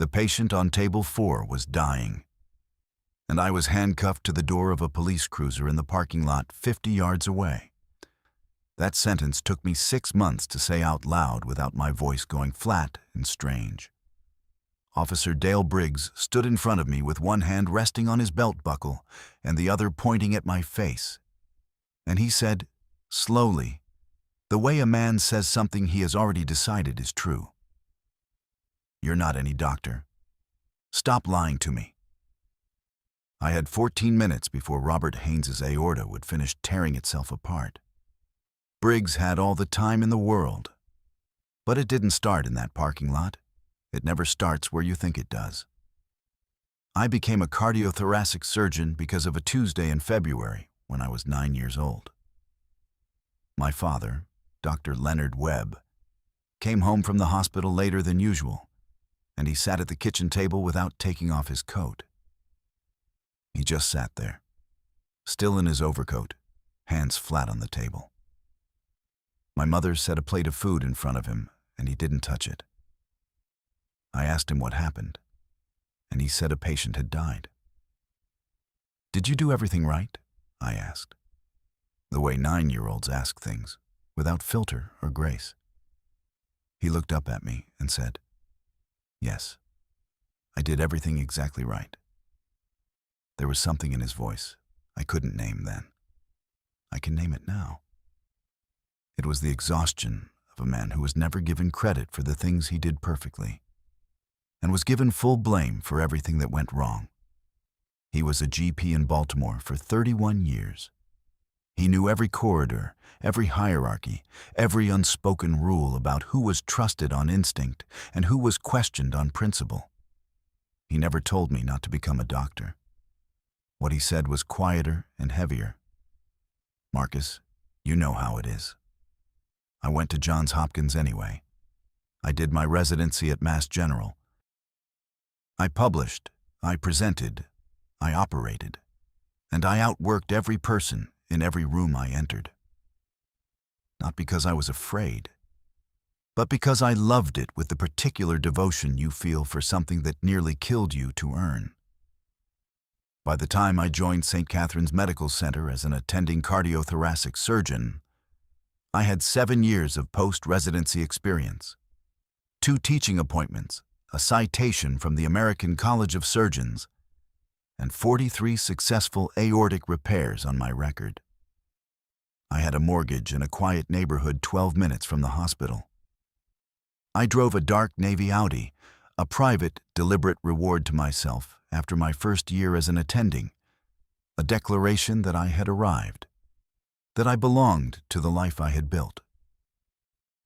The patient on table 4 was dying, and I was handcuffed to the door of a police cruiser in the parking lot 50 yards away. That sentence took me 6 months to say out loud without my voice going flat and strange. Officer Dale Briggs stood in front of me with one hand resting on his belt buckle and the other pointing at my face. And he said, slowly, the way a man says something he has already decided is true. "You're not any doctor. Stop lying to me." I had 14 minutes before Robert Haynes's aorta would finish tearing itself apart. Briggs had all the time in the world. But it didn't start in that parking lot. It never starts where you think it does. I became a cardiothoracic surgeon because of a Tuesday in February when I was 9 years old. My father, Dr. Leonard Webb, came home from the hospital later than usual, and he sat at the kitchen table without taking off his coat. He just sat there, still in his overcoat, hands flat on the table. My mother set a plate of food in front of him, and he didn't touch it. I asked him what happened, and he said a patient had died. "Did you do everything right?" I asked, the way 9-year-olds ask things, without filter or grace. He looked up at me and said, "Yes, I did everything exactly right." There was something in his voice I couldn't name then. I can name it now. It was the exhaustion of a man who was never given credit for the things he did perfectly, and was given full blame for everything that went wrong. He was a GP in Baltimore for 31 years. He knew every corridor, every hierarchy, every unspoken rule about who was trusted on instinct and who was questioned on principle. He never told me not to become a doctor. What he said was quieter and heavier. "Marcus, you know how it is." I went to Johns Hopkins anyway. I did my residency at Mass General. I published, I presented, I operated, and I outworked every person in every room I entered. Not because I was afraid, but because I loved it with the particular devotion you feel for something that nearly killed you to earn. By the time I joined St. Catherine's Medical Center as an attending cardiothoracic surgeon, I had 7 years of post-residency experience, 2 teaching appointments, a citation from the American College of Surgeons, and 43 successful aortic repairs on my record. I had a mortgage in a quiet neighborhood 12 minutes from the hospital. I drove a dark Navy Audi, a private, deliberate reward to myself after my first year as an attending, a declaration that I had arrived, that I belonged to the life I had built.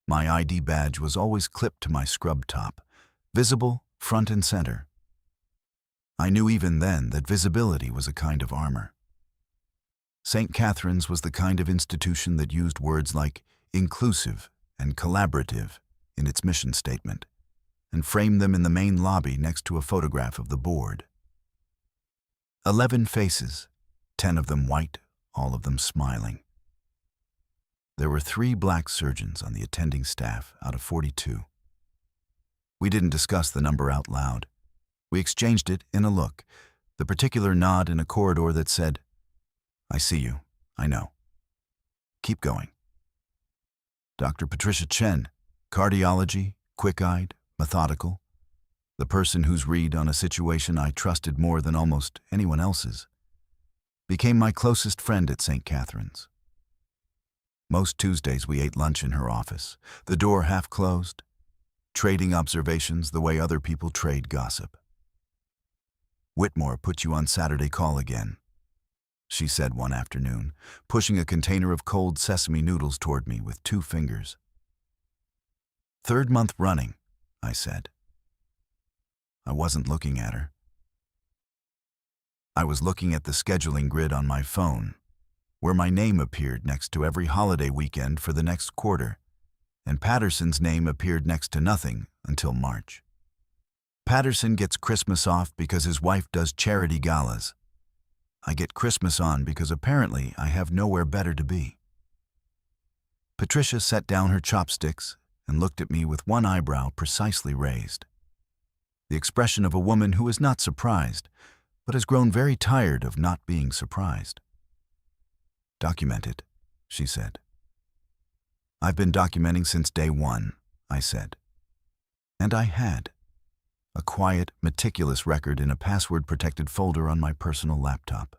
My ID badge was always clipped to my scrub top, visible front and center. I knew even then that visibility was a kind of armor. St. Catherine's was the kind of institution that used words like inclusive and collaborative in its mission statement, and framed them in the main lobby next to a photograph of the board. 11 faces, 10 of them white, all of them smiling. There were 3 black surgeons on the attending staff out of 42. We didn't discuss the number out loud. We exchanged it in a look, the particular nod in a corridor that said, "I see you, I know. Keep going." Dr. Patricia Chen, cardiology, quick-eyed, methodical, the person whose read on a situation I trusted more than almost anyone else's, became my closest friend at St. Catherine's. Most Tuesdays we ate lunch in her office, the door half closed, trading observations the way other people trade gossip. "Whitmore put you on Saturday call again," she said one afternoon, pushing a container of cold sesame noodles toward me with 2 fingers. "3rd month running," I said. I wasn't looking at her. I was looking at the scheduling grid on my phone, where my name appeared next to every holiday weekend for the next quarter, and Patterson's name appeared next to nothing until March. Patterson gets Christmas off because his wife does charity galas. I get Christmas on because apparently I have nowhere better to be. Patricia set down her chopsticks and looked at me with one eyebrow precisely raised. the expression of a woman who is not surprised, but has grown very tired of not being surprised. "Document it," she said. "I've been documenting since day one," I said. And I had. A quiet, meticulous record in a password-protected folder on my personal laptop.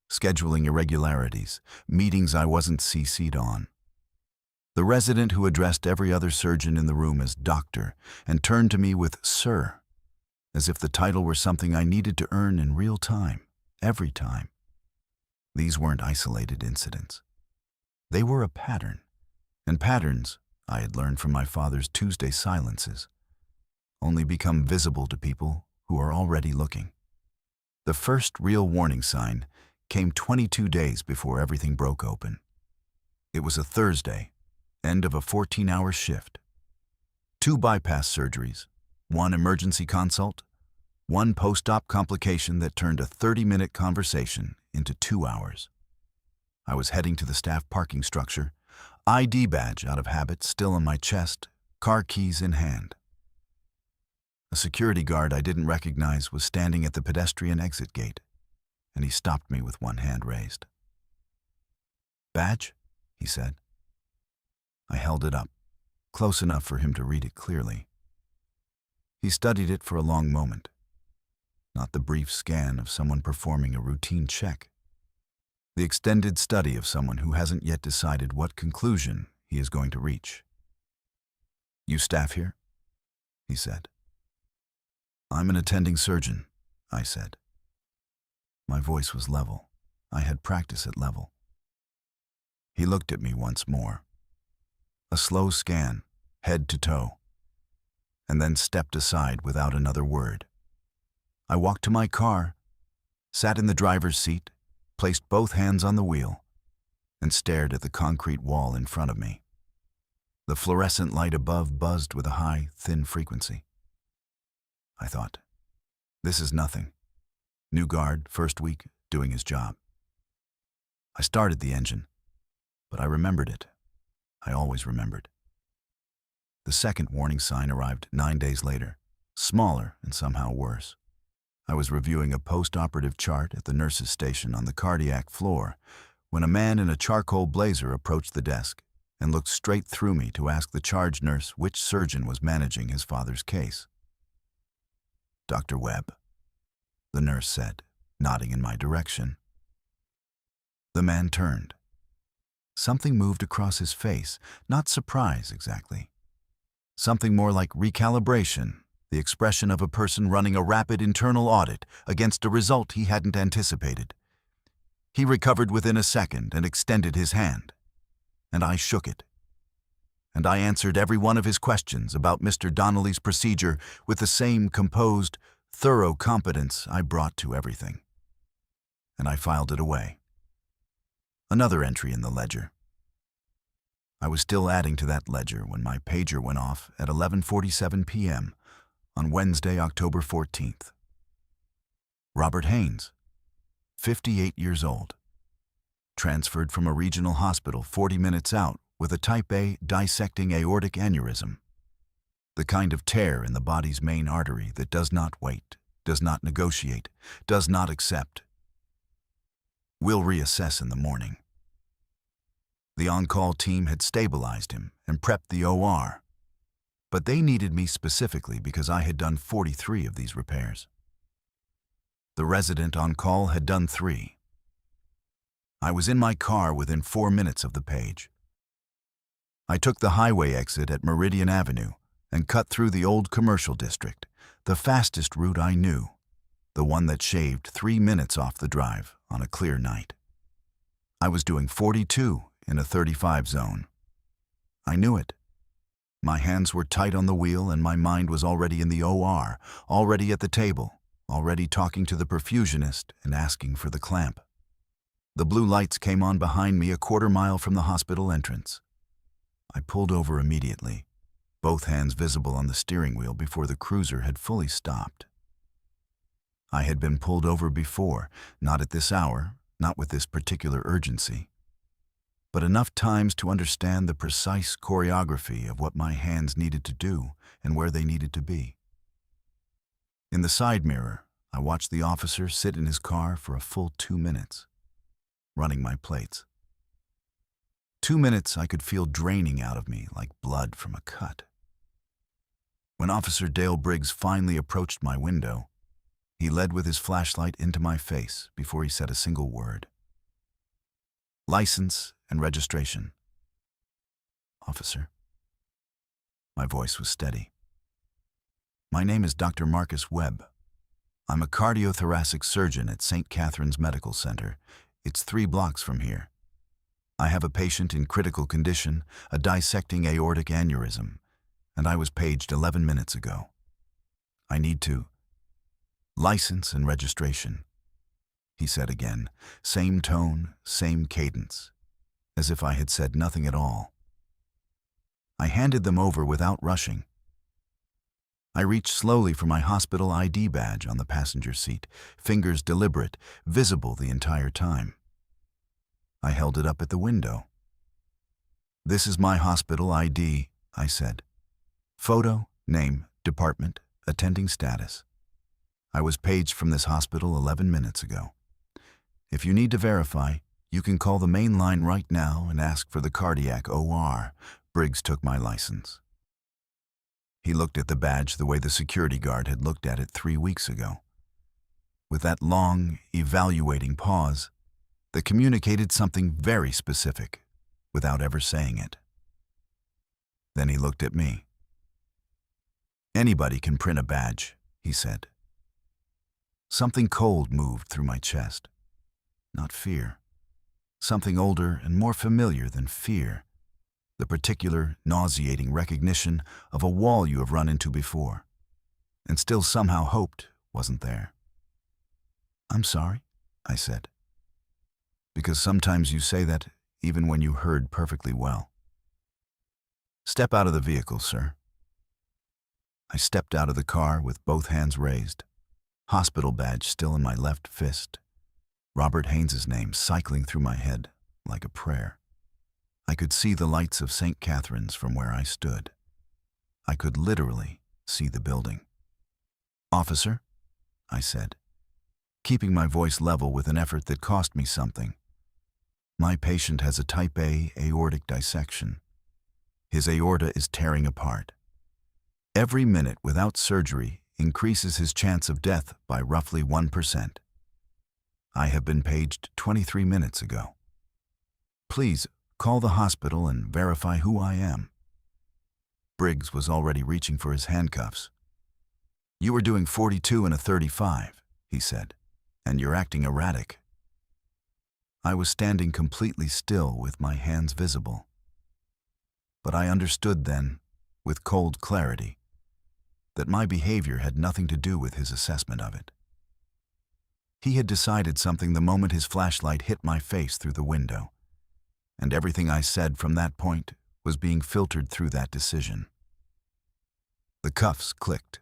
Scheduling irregularities, meetings I wasn't CC'd on. The resident who addressed every other surgeon in the room as doctor and turned to me with "sir," as if the title were something I needed to earn in real time, every time. These weren't isolated incidents. They were a pattern, and patterns, I had learned from my father's Tuesday silences, only become visible to people who are already looking. The first real warning sign came 22 days before everything broke open. It was a Thursday, end of a 14-hour shift. 2 bypass surgeries, 1 emergency consult, 1 post-op complication that turned a 30-minute conversation into 2 hours. I was heading to the staff parking structure, ID badge out of habit still on my chest, car keys in hand. A security guard I didn't recognize was standing at the pedestrian exit gate, and he stopped me with one hand raised. "Badge?" he said. I held it up, close enough for him to read it clearly. He studied it for a long moment, not the brief scan of someone performing a routine check, the extended study of someone who hasn't yet decided what conclusion he is going to reach. "You staff here?" he said. "I'm an attending surgeon," I said. My voice was level. I had practice at level. He looked at me once more. A slow scan, head to toe, and then stepped aside without another word. I walked to my car, sat in the driver's seat, placed both hands on the wheel, and stared at the concrete wall in front of me. The fluorescent light above buzzed with a high, thin frequency. I thought, this is nothing. New guard, first week, doing his job. I started the engine, but I remembered it. I always remembered. The second warning sign arrived 9 days later, smaller and somehow worse. I was reviewing a post-operative chart at the nurse's station on the cardiac floor when a man in a charcoal blazer approached the desk and looked straight through me to ask the charge nurse which surgeon was managing his father's case. "Dr. Webb," the nurse said, nodding in my direction. The man turned. Something moved across his face, not surprise exactly. Something more like recalibration, the expression of a person running a rapid internal audit against a result he hadn't anticipated. He recovered within a second and extended his hand, and I shook it. And I answered every one of his questions about Mr. Donnelly's procedure with the same composed, thorough competence I brought to everything. And I filed it away. Another entry in the ledger. I was still adding to that ledger when my pager went off at 11:47 p.m. on Wednesday, October 14th. Robert Haynes, 58 years old, transferred from a regional hospital 40 minutes out with a type A dissecting aortic aneurysm, the kind of tear in the body's main artery that does not wait, does not negotiate, does not accept. We'll reassess in the morning. The on-call team had stabilized him and prepped the OR, but they needed me specifically because I had done 43 of these repairs. The resident on call had done 3. I was in my car within 4 minutes of the page. I took the highway exit at Meridian Avenue and cut through the old commercial district, the fastest route I knew, the one that shaved 3 minutes off the drive on a clear night. I was doing 42 in a 35 zone. I knew it. My hands were tight on the wheel and my mind was already in the OR, already at the table, already talking to the perfusionist and asking for the clamp. The blue lights came on behind me a quarter mile from the hospital entrance. I pulled over immediately, both hands visible on the steering wheel before the cruiser had fully stopped. I had been pulled over before, not at this hour, not with this particular urgency, but enough times to understand the precise choreography of what my hands needed to do and where they needed to be. In the side mirror, I watched the officer sit in his car for a full 2 minutes, running my plates. 2 minutes I could feel draining out of me like blood from a cut. When Officer Dale Briggs finally approached my window, he led with his flashlight into my face before he said a single word. License and registration. Officer. My voice was steady. My name is Dr. Marcus Webb. I'm a cardiothoracic surgeon at St. Catherine's Medical Center. It's 3 blocks from here. I have a patient in critical condition, a dissecting aortic aneurysm, and I was paged 11 minutes ago. I need to... License and registration, he said again, same tone, same cadence, as if I had said nothing at all. I handed them over without rushing. I reached slowly for my hospital ID badge on the passenger seat, fingers deliberate, visible the entire time. I held it up at the window. This is my hospital ID, I said. Photo, name, department, attending status. I was paged from this hospital 11 minutes ago. If you need to verify, you can call the main line right now and ask for the cardiac OR. Briggs took my license. He looked at the badge the way the security guard had looked at it 3 weeks ago. With that long, evaluating pause that communicated something very specific without ever saying it. Then he looked at me. Anybody can print a badge, he said. Something cold moved through my chest. Not fear. Something older and more familiar than fear. The particular, nauseating recognition of a wall you have run into before, and still somehow hoped wasn't there. I'm sorry, I said. Because sometimes you say that even when you heard perfectly well. Step out of the vehicle, sir. I stepped out of the car with both hands raised, hospital badge still in my left fist, Robert Haynes's name cycling through my head like a prayer. I could see the lights of St. Catherine's from where I stood. I could literally see the building. Officer, I said, keeping my voice level with an effort that cost me something. My patient has a type A aortic dissection. His aorta is tearing apart. Every minute without surgery increases his chance of death by roughly 1%. I have been paged 23 minutes ago. Please call the hospital and verify who I am. Briggs was already reaching for his handcuffs. You were doing 42 and a 35, he said, and you're acting erratic. I was standing completely still with my hands visible. But I understood then, with cold clarity, that my behavior had nothing to do with his assessment of it. He had decided something the moment his flashlight hit my face through the window, and everything I said from that point was being filtered through that decision. The cuffs clicked,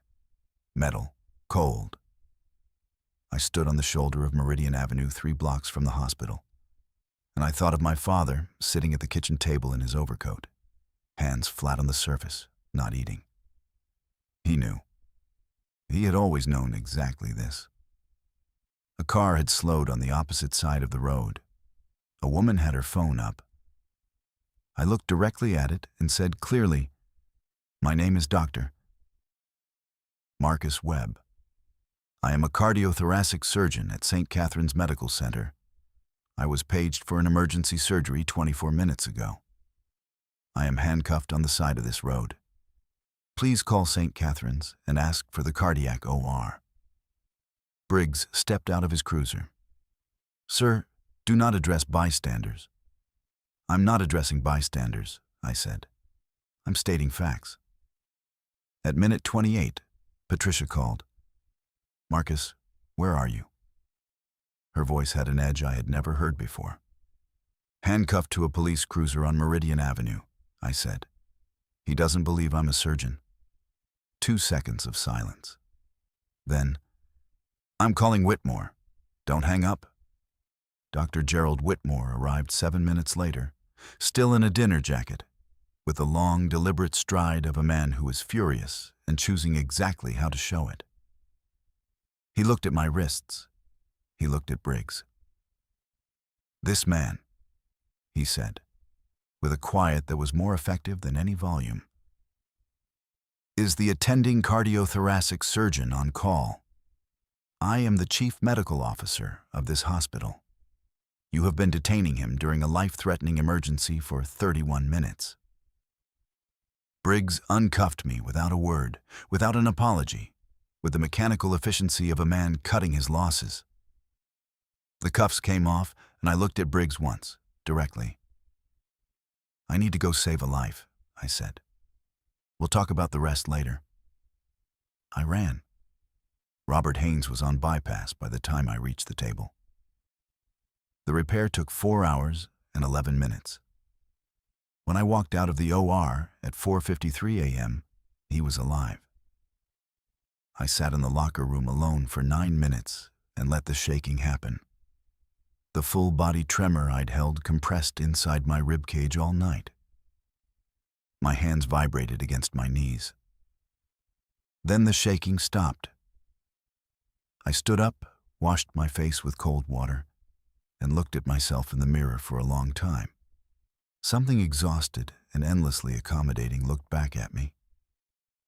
metal, cold. I stood on the shoulder of Meridian Avenue 3 blocks from the hospital, and I thought of my father sitting at the kitchen table in his overcoat, hands flat on the surface, not eating. He knew. He had always known exactly this. A car had slowed on the opposite side of the road. A woman had her phone up. I looked directly at it and said clearly, "My name is Dr. Marcus Webb. I am a cardiothoracic surgeon at St. Catherine's Medical Center. I was paged for an emergency surgery 24 minutes ago. I am handcuffed on the side of this road. Please call St. Catherine's and ask for the cardiac OR." Briggs stepped out of his cruiser. "Sir, do not address bystanders." "I'm not addressing bystanders," I said. "I'm stating facts." At minute 28, Patricia called. "Marcus, where are you?" Her voice had an edge I had never heard before. "Handcuffed to a police cruiser on Meridian Avenue," I said. "He doesn't believe I'm a surgeon." 2 seconds of silence. Then, "I'm calling Whitmore. Don't hang up." Dr. Gerald Whitmore arrived 7 minutes later, still in a dinner jacket, with the long, deliberate stride of a man who is furious and choosing exactly how to show it. looked at my wrists. He looked at Briggs. "This man," he said, with a quiet that was more effective than any volume, "is the attending cardiothoracic surgeon on call. I am the chief medical officer of this hospital. You have been detaining him during a life-threatening emergency for 31 minutes. Briggs uncuffed me without a word, without an apology, with the mechanical efficiency of a man cutting his losses. The cuffs came off, and I looked at Briggs once, directly. "I need to go save a life," I said. "We'll talk about the rest later." I ran. Robert Haynes was on bypass by the time I reached the table. The repair took 4 hours and 11 minutes. When I walked out of the OR at 4:53 a.m., he was alive. I sat in the locker room alone for 9 minutes and let the shaking happen. The full-body tremor I'd held compressed inside my ribcage all night. My hands vibrated against my knees. Then the shaking stopped. I stood up, washed my face with cold water, and looked at myself in the mirror for a long time. Something exhausted and endlessly accommodating looked back at me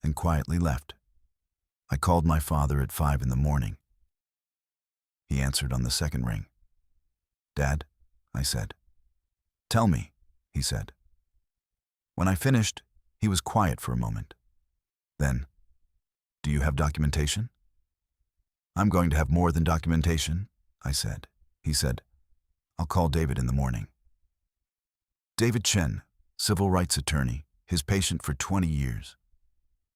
and quietly left. I called my father at 5 in the morning. He answered on the second ring. "Dad," I said. "Tell me," he said. When I finished, he was quiet for a moment. Then, "Do you have documentation?" "I'm going to have more than documentation," I said. He said, "I'll call David in the morning." David Chen, civil rights attorney, his patient for 20 years.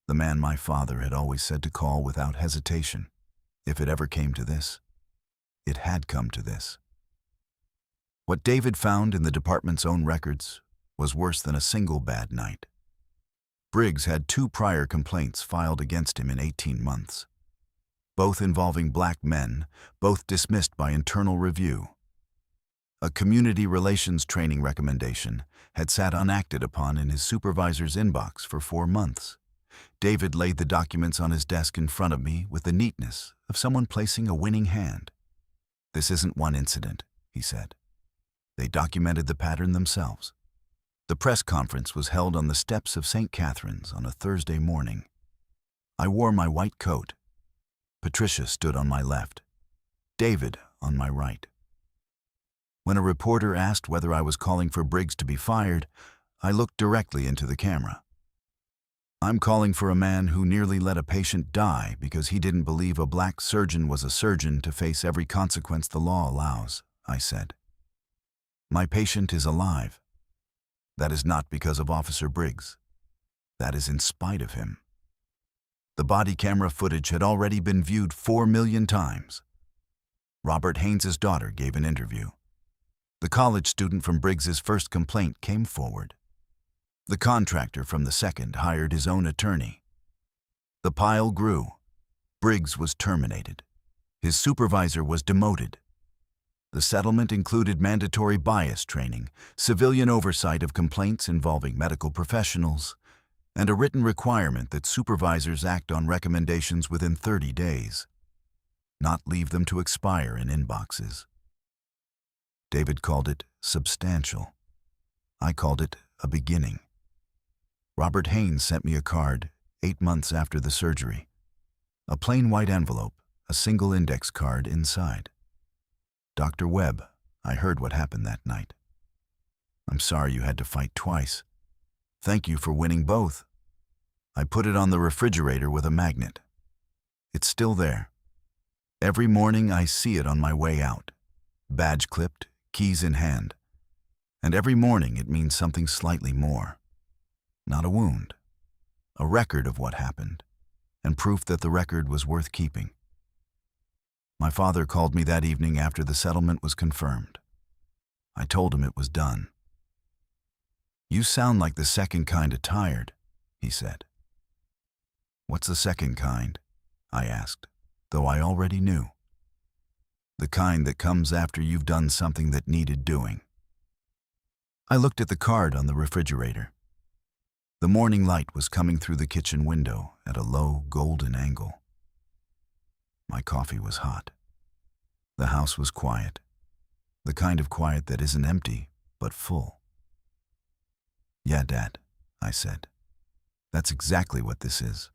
The man my father had always said to call without hesitation, if it ever came to this. It had come to this. What David found in the department's own records was worse than a single bad night. Briggs had 2 prior complaints filed against him in 18 months. Both involving black men, both dismissed by internal review. A community relations training recommendation had sat unacted upon in his supervisor's inbox for 4 months. David laid the documents on his desk in front of me with the neatness of someone placing a winning hand. "This isn't one incident," he said. They documented the pattern themselves. The press conference was held on the steps of St. Catherine's on a Thursday morning. I wore my white coat. Patricia stood on my left, David on my right. When a reporter asked whether I was calling for Briggs to be fired, I looked directly into the camera. "I'm calling for a man who nearly let a patient die because he didn't believe a black surgeon was a surgeon to face every consequence the law allows," I said. "My patient is alive. That is not because of Officer Briggs. That is in spite of him." The body camera footage had already been viewed 4 million times. Robert Haynes' daughter gave an interview. The college student from Briggs's first complaint came forward. The contractor from the second hired his own attorney. The pile grew. Briggs was terminated. His supervisor was demoted. The settlement included mandatory bias training, civilian oversight of complaints involving medical professionals, and a written requirement that supervisors act on recommendations within 30 days, not leave them to expire in inboxes. David called it substantial. I called it a beginning. Robert Haynes sent me a card 8 months after the surgery. A plain white envelope, a single index card inside. "Dr. Webb, I heard what happened that night. I'm sorry you had to fight twice. Thank you for winning both. I put it on the refrigerator with a magnet. It's still there. Every morning I see it on my way out, badge clipped, keys in hand. And every morning it means something slightly more. Not a wound, a record of what happened, and proof that the record was worth keeping." My father called me that evening after the settlement was confirmed. I told him it was done. "You sound like the second kind of tired," he said. "What's the second kind?" I asked, though I already knew. "The kind that comes after you've done something that needed doing." I looked at the card on the refrigerator. The morning light was coming through the kitchen window at a low, golden angle. My coffee was hot. The house was quiet. The kind of quiet that isn't empty, but full. "Yeah, Dad," I said. "That's exactly what this is."